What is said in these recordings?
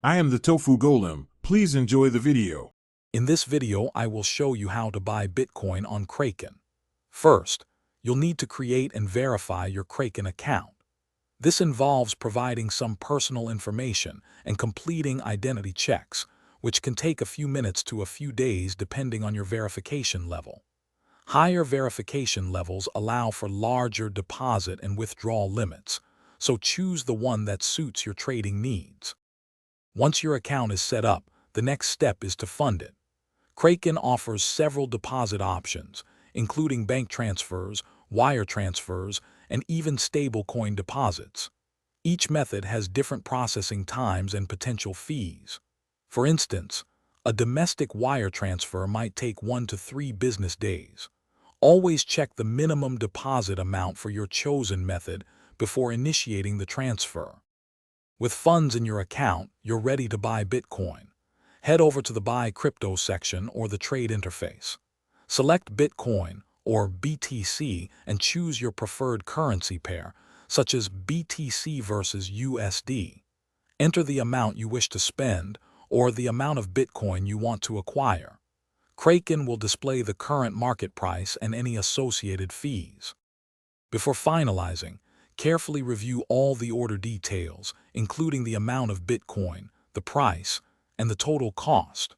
I am the Tofu Golem. Please enjoy the video. In this video, I will show you how to buy Bitcoin on Kraken. First, you'll need to create and verify your Kraken account. This involves providing some personal information and completing identity checks, which can take a few minutes to a few days depending on your verification level. Higher verification levels allow for larger deposit and withdrawal limits, so choose the one that suits your trading needs. Once your account is set up, the next step is to fund it. Kraken offers several deposit options, including bank transfers, wire transfers, and even stablecoin deposits. Each method has different processing times and potential fees. For instance, a domestic wire transfer might take 1 to 3 business days. Always check the minimum deposit amount for your chosen method before initiating the transfer. With funds in your account, you're ready to buy Bitcoin. Head over to the Buy Crypto section or the Trade interface. Select Bitcoin or BTC and choose your preferred currency pair, such as BTC versus USD. Enter the amount you wish to spend or the amount of Bitcoin you want to acquire. Kraken will display the current market price and any associated fees. Before finalizing, carefully review all the order details, including the amount of Bitcoin, the price, and the total cost.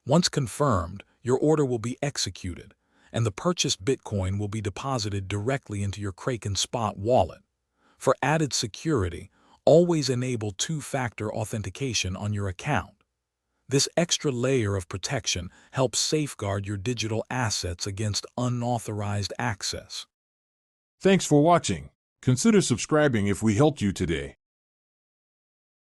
Once confirmed, your order will be executed, and the purchased Bitcoin will be deposited directly into your Kraken Spot wallet. For added security, always enable two-factor authentication on your account. This extra layer of protection helps safeguard your digital assets against unauthorized access. Thanks for watching. Consider subscribing if we helped you today.